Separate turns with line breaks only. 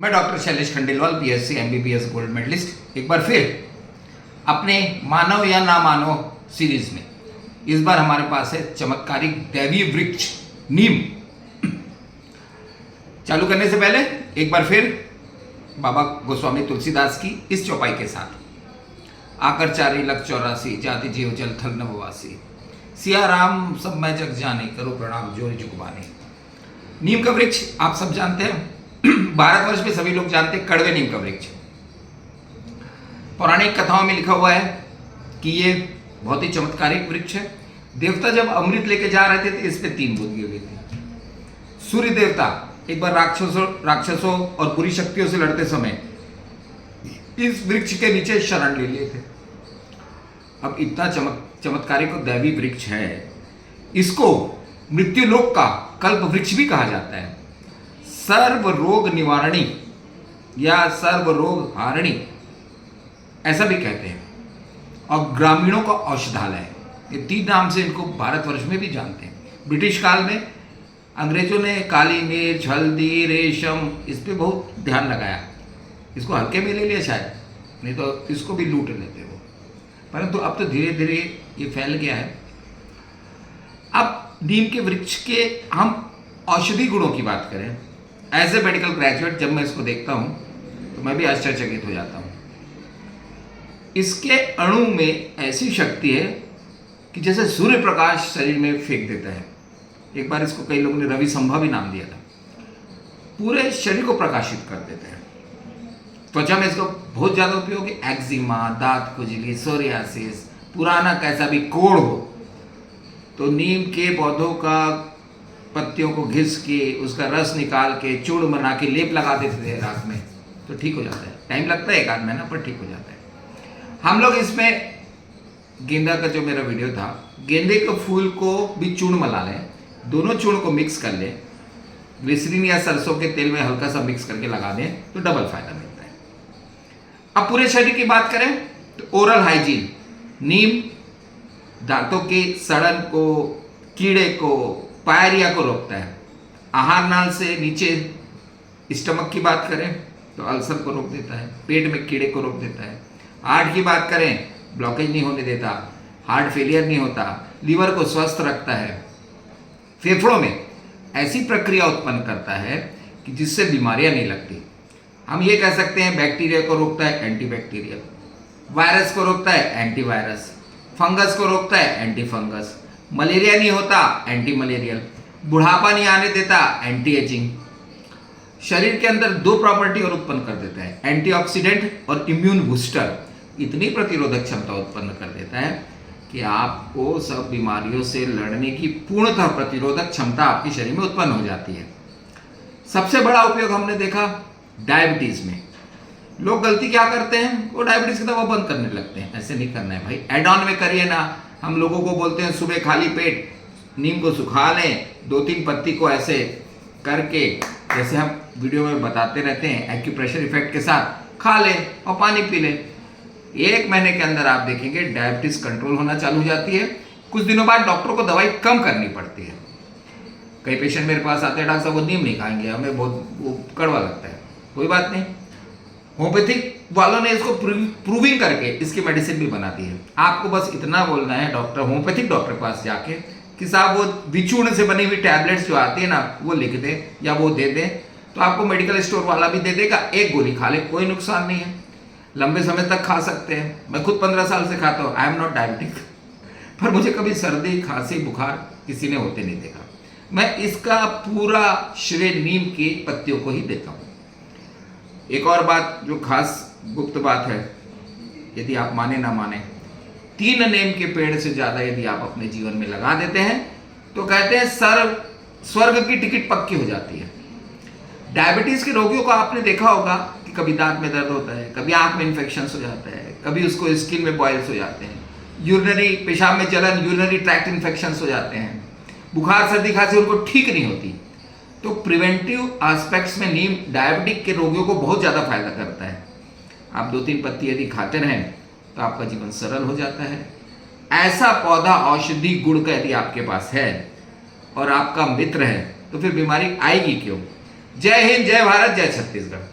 मैं doctor Shailesh Khandelwal BSc MBBS gold medalist एक बार फिर अपने मानव या ना मानव सीरीज में इस बार हमारे पास है चमत्कारिक दैवीय वृक्ष नीम। चालू करने से पहले एक बार फिर बाबा गोस्वामी तुलसीदास की इस चौपाई के साथ आकर चारी लख 84 जाति जीव जल थल नववासी सिया राम सब मैं जग जाने करो प्रणाम जोर जुगबाने। नीम का वृक्ष आप सब जानते हैं, भारतवर्ष में सभी लोग जानते हैं कड़वे नीम का वृक्ष। पौराणिक कथाओं में लिखा हुआ है कि ये बहुत ही चमत्कारिक वृक्ष है। देवता जब अमृत लेके जा रहे थे तो इस पे 3 बूंद गिर गई थी। सूर्य देवता एक बार राक्षसों और बुरी शक्तियों से लड़ते समय इस वृक्ष के नीचे शरण ले लिए थे। अब इतना चमत्कारिक और दैवी वृक्ष है, इसको मृत्युलोक का कल्प वृक्ष भी कहा जाता है। सर्व रोग निवारणी या सर्व रोग हारणी ऐसा भी कहते हैं, और ग्रामीणों का औषधालय, ये 3 नाम से इनको भारतवर्ष में भी जानते हैं। ब्रिटिश काल में अंग्रेजों ने काली मिर्च, हल्दी, रेशम इस पे बहुत ध्यान लगाया। इसको हल्के में ले लिया शायद, नहीं तो इसको भी लूट लेते वो। परंतु अब तो धीरे धीरे ये फैल गया है। अब नीम के वृक्ष के हम औषधि गुणों की बात करें, एज ए मेडिकल ग्रेजुएट जब मैं इसको देखता हूं तो मैं भी आश्चर्यचकित हो जाता हूं। इसके अणु में ऐसी शक्ति है कि जैसे सूर्य प्रकाश शरीर में फेंक देता है। एक बार इसको कई लोगों ने रवि संभा भी नाम दिया था। पूरे शरीर को प्रकाशित कर देते हैं। त्वचा में इसका बहुत ज्यादा उपयोग है। एक्जिमा, दांत खुजली, सोरियासिस, पुराना कैसा भी कोढ़ हो तो नीम के पौधों का पत्तियों को घिस के उसका रस निकाल के चूर्ण बना के लेप लगा देते थे रात में, तो ठीक हो जाता है। टाइम लगता है 1 आध महीना, पर ठीक हो जाता है। हम लोग इसमें गेंदा का जो मेरा वीडियो था, गेंदे के फूल को भी चूर्ण मिला लें, दोनों चूर्ण को मिक्स कर लें, ग्लिसरीन या सरसों के तेल में हल्का सा मिक्स करके लगा दें तो डबल फायदा मिलता है। अब पूरे शरीर की बात करें तो ओरल हाइजीन, नीम दांतों के सड़न को, कीड़े को, पायरिया को रोकता है। आहार नाल से नीचे स्टमक की बात करें तो अल्सर को रोक देता है, पेट में कीड़े को रोक देता है। हार्ट की बात करें, ब्लॉकेज नहीं होने देता, हार्ट फेलियर नहीं होता, लीवर को स्वस्थ रखता है। फेफड़ों में ऐसी प्रक्रिया उत्पन्न करता है कि जिससे बीमारियां नहीं लगती। हम ये कह सकते हैं बैक्टीरिया को रोकता है, एंटीबैक्टीरियल, वायरस को रोकता है, एंटीवायरस, फंगस को रोकता है, एंटी फंगस, मलेरिया नहीं होता, एंटी मलेरियल, बुढ़ापा नहीं आने देता, एंटी एजिंग। शरीर के अंदर 2 प्रॉपर्टी और उत्पन्न कर देता है, एंटीऑक्सीडेंट और इम्यून बूस्टर। इतनी प्रतिरोधक क्षमता उत्पन्न कर देता है कि आपको सब बीमारियों से लड़ने की पूर्णतः प्रतिरोधक क्षमता आपके शरीर में उत्पन्न हो जाती है। सबसे बड़ा उपयोग हमने देखा डायबिटीज में। लोग गलती क्या करते हैं, वो डायबिटीज की दवा बंद करने लगते हैं। ऐसे नहीं करना है भाई, एड ऑन में करिए ना। हम लोगों को बोलते हैं सुबह खाली पेट नीम को सुखा लें, 2-3 पत्ती को ऐसे करके, जैसे हम वीडियो में बताते रहते हैं एक्यूप्रेशर इफेक्ट के साथ, खा लें और पानी पी लें। 1 महीने के अंदर आप देखेंगे डायबिटीज कंट्रोल होना चालू हो जाती है। कुछ दिनों बाद डॉक्टर को दवाई कम करनी पड़ती है। कई पेशेंट मेरे पास आते हैं, डॉक्टर साहब वो नीम नहीं खाएंगे, हमें बहुत वो कड़वा लगता है। कोई बात नहीं, होम्योपैथिक वालों ने इसको प्रूविंग करके इसकी मेडिसिन भी बना दी है। आपको बस इतना बोलना है डॉक्टर, होम्योपैथिक डॉक्टर के पास जाके कि साहब वो विचूर्ण से बनी हुई टैबलेट्स जो आती है ना, वो लिख दें या वो दे दें, तो आपको मेडिकल स्टोर वाला भी दे देगा। 1 गोली खा ले, कोई नुकसान नहीं है, लंबे समय तक खा सकते हैं। मैं खुद 15 साल से खाता हूँ, आई एम नॉट डायबिटिक, पर मुझे कभी सर्दी, खांसी, बुखार किसी ने होते नहीं देखा। मैं इसका पूरा श्रेय नीम की पत्तियों को ही देता हूँ। एक और बात जो खास गुप्त बात है, यदि आप माने ना माने, 3 नीम के पेड़ से ज्यादा यदि आप अपने जीवन में लगा देते हैं तो कहते हैं स्वर्ग की टिकट पक्की हो जाती है। डायबिटीज के रोगियों को आपने देखा होगा कि कभी दांत में दर्द होता है, कभी आंख में इन्फेक्शन हो जाता है, कभी उसको स्किन में बॉयल्स हो जाते हैं, यूरिनरी पेशाब में जलन, यूरिनरी ट्रैक्ट इन्फेक्शन हो जाते हैं, बुखार, सर्दी, खांसी उनको ठीक नहीं होती। तो प्रिवेंटिव एस्पेक्ट्स में नीम डायबिटिक के रोगियों को बहुत ज़्यादा फायदा करता है। आप 2-3 पत्ती यदि खाते रहें तो आपका जीवन सरल हो जाता है। ऐसा पौधा औषधि गुण का यदि आपके पास है और आपका मित्र है तो फिर बीमारी आएगी क्यों। जय हिंद, जय भारत, जय छत्तीसगढ़।